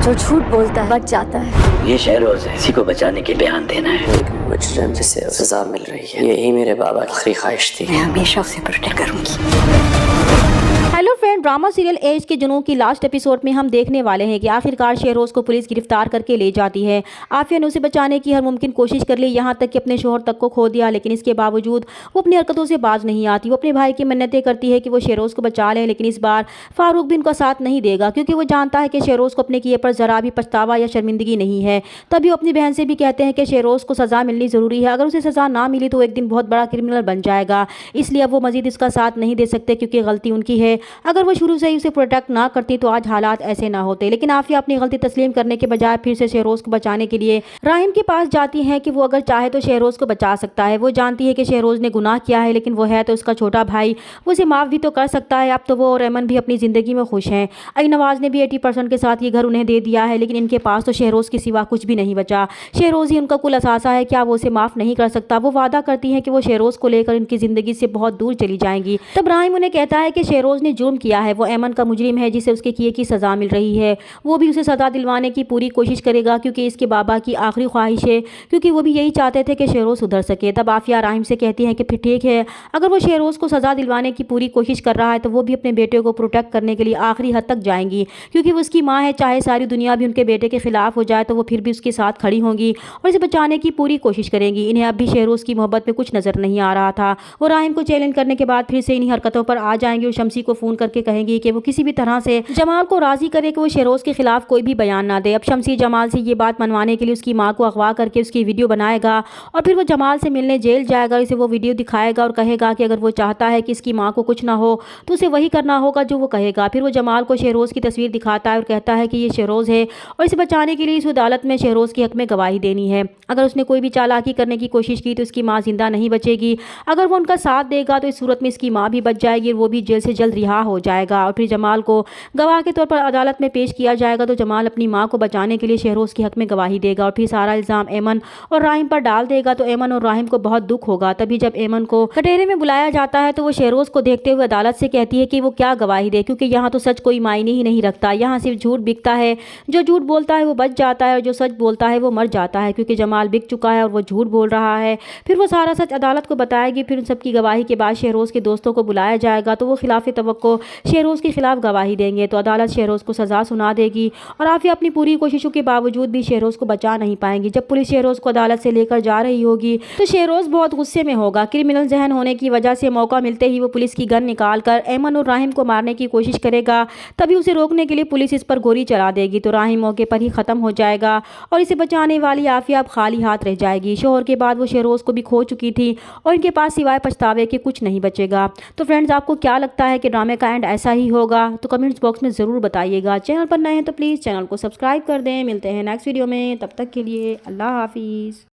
जो झूठ बोलता है बच जाता है। ये शहरोज है, इसी को बचाने के बयान देना है। एक मुजरिम जिसे सजा मिल रही है, यही मेरे बाबा की आखिरी ख्वाहिश थी। मैं हमेशा उसे प्रोटेक्ट करूंगी। हेलो फ्रेंड, ड्रामा सीरियल एज के जुनून की लास्ट एपिसोड में हम देखने वाले हैं कि आखिरकार शहरोज को पुलिस गिरफ्तार करके ले जाती है। आफिया ने उसे बचाने की हर मुमकिन कोशिश कर ली, यहाँ तक कि अपने शोहर तक को खो दिया, लेकिन इसके बावजूद वो अपनी हरकतों से बाज नहीं आती। वो अपने भाई की मन्नतें करती है कि वो शहरोज को बचा ले, लेकिन इस बार फारूक भी उनका साथ नहीं देगा, क्योंकि वो जानता है कि शहरोज को अपने किए पर ज़रा भी पछतावा या शर्मिंदगी नहीं है। तभी वो अपनी बहन से भी कहते हैं कि शहरोज को सज़ा मिलनी ज़रूरी है, अगर उसे सज़ा ना मिली तो एक दिन बहुत बड़ा क्रिमिनल बन जाएगा। इसलिए अब वो मजीद इसका साथ नहीं दे सकते, क्योंकि गलती उनकी है। अगर वो शुरू से ही उसे प्रोटेक्ट ना करती तो आज हालात ऐसे ना होते। लेकिन आफिया अपनी गलती तस्लीम करने के बजाय फिर से शहरोज को बचाने के लिए राहिम के पास जाती है कि वो अगर चाहे तो शहरोज को बचा सकता है। वो जानती है कि शहरोज ने गुनाह किया है, लेकिन वो है तो उसका छोटा भाई, वो उसे माफ़ भी तो कर सकता है। अब तो वो और एमन भी अपनी ज़िंदगी में खुश हैं। अई नवाज ने भी 80% के साथ ये घर उन्हें दे दिया है, लेकिन इनके पास तो शहरोज के सिवा कुछ भी नहीं बचा। शहरोज ही उनका कुल असासा है, क्या वो उसे माफ़ नहीं कर सकता। वो वादा करती है कि वो शहरोज को लेकर इनकी ज़िंदगी से बहुत दूर चली जाएंगी। तब राहिम उन्हें कहता है कि शहरोज ने जुर्म किया है, वो एमन का मुजरिम है जिसे उसके किए की सज़ा मिल रही है। वो भी उसे सज़ा दिलवाने की पूरी कोशिश करेगा, क्योंकि इसके बाबा की आखिरी ख्वाहिश है, क्योंकि वो भी यही चाहते थे कि शहरोज सुधर सके। तब आफिया राहिम से कहती है कि फिर ठीक है, अगर वो शहरोज को सज़ा दिलवाने की पूरी कोशिश कर रहा है तो वो भी अपने बेटे को प्रोटेक्ट करने के लिए आखिरी हद तक जाएंगी, क्योंकि वो उसकी माँ है। चाहे सारी दुनिया भी उनके बेटे के खिलाफ हो जाए तो वो फिर भी उसके साथ खड़ी होंगी और इसे बचाने की पूरी कोशिश करेंगी। इन्हें अब भी शहरोज की मोहब्बत में कुछ नज़र नहीं आ रहा था। वो राहिम को चैलेंज करने के बाद फिर से इन्हीं हरकतों पर आ जाएंगी और शमसी को फ़ोन करके कहेंगी कि वो किसी भी तरह से जमाल को राज़ी करे कि वो शहरोज के खिलाफ कोई भी बयान ना दे। अब शमसी जमाल से ये बात मनवाने के लिए उसकी माँ को अगवा करके उसकी वीडियो बनाएगा और फिर वो जमाल से मिलने जेल जाएगा। इसे वो वीडियो दिखाएगा और कहेगा कि अगर वो चाहता है कि इसकी माँ को कुछ ना हो तो उसे वही करना होगा जो वो कहेगा। फिर वो जमाल को शहरोज की तस्वीर दिखाता है और कहता है कि ये शहरोज है और इसे बचाने के लिए इस अदालत में शहरोज के हक में गवाही देनी है। अगर उसने कोई भी चालाकी करने की कोशिश की तो इसकी माँ जिंदा नहीं बचेगी। अगर वो उनका साथ देगा तो इस सूरत में इसकी माँ भी बच जाएगी और वो भी जेल से जल्द रिहा हो जाएगा। और फिर जमाल को गवाह के तौर पर अदालत में पेश किया जाएगा तो जमाल अपनी माँ को बचाने के लिए शहरोज के हक में गवाही देगा और फिर सारा इल्ज़ाम एमन और राहिम पर डाल देगा। तो एमन और राहिम को बहुत दुख होगा। तभी जब एमन को कटहरे में बुलाया जाता है तो वो शहरोज को देखते हुए अदालत से कहती है कि वो क्या गवाही दे, क्योंकि यहाँ तो सच कोई मायने ही नहीं रखता। यहाँ सिर्फ झूठ बिकता है, जो झूठ बोलता है वो बच जाता है और जो सच बोलता है वो मर जाता है, क्योंकि जमाल बिक चुका है और वो झूठ बोल रहा है। फिर वो सारा सच अदालत को बताएगी। फिर उन सबकी गवाही के बाद शहरोज के दोस्तों को बुलाया जाएगा तो वो खिलाफ तवक्को शहरोज के खिलाफ गवाही देंगे। तो अदालत शहरोज को सज़ा सुना देगी और आफिया अपनी पूरी कोशिशों के बावजूद भी शहरोज को बचा नहीं पाएंगी। जब पुलिस शहरोज को अदालत से लेकर जा रही होगी तो शहरोज बहुत गुस्से में होगा। क्रिमिनल जहन होने की वजह से मौका मिलते ही वो पुलिस की गन निकाल कर एमन और राहिम को मारने की कोशिश करेगा। तभी उसे रोकने के लिए पुलिस इस पर गोली चला देगी तो राहिम मौके पर ही ख़त्म हो जाएगा और इसे बचाने वाली आफिया अब खाली हाथ रह जाएगी। शोहर के बाद वो शहरोज को भी खो चुकी थी और इनके पास सिवाय पछतावे के कुछ नहीं बचेगा। तो फ्रेंड्स, आपको क्या लगता है कि ड्रामे का एंड ऐसा ही होगा? तो कमेंट्स बॉक्स में ज़रूर बताइएगा। चैनल पर नए हैं तो प्लीज़ चैनल को सब्सक्राइब कर दें। मिलते हैं नेक्स्ट वीडियो में, तब तक के लिए अल्लाह हाफिज़।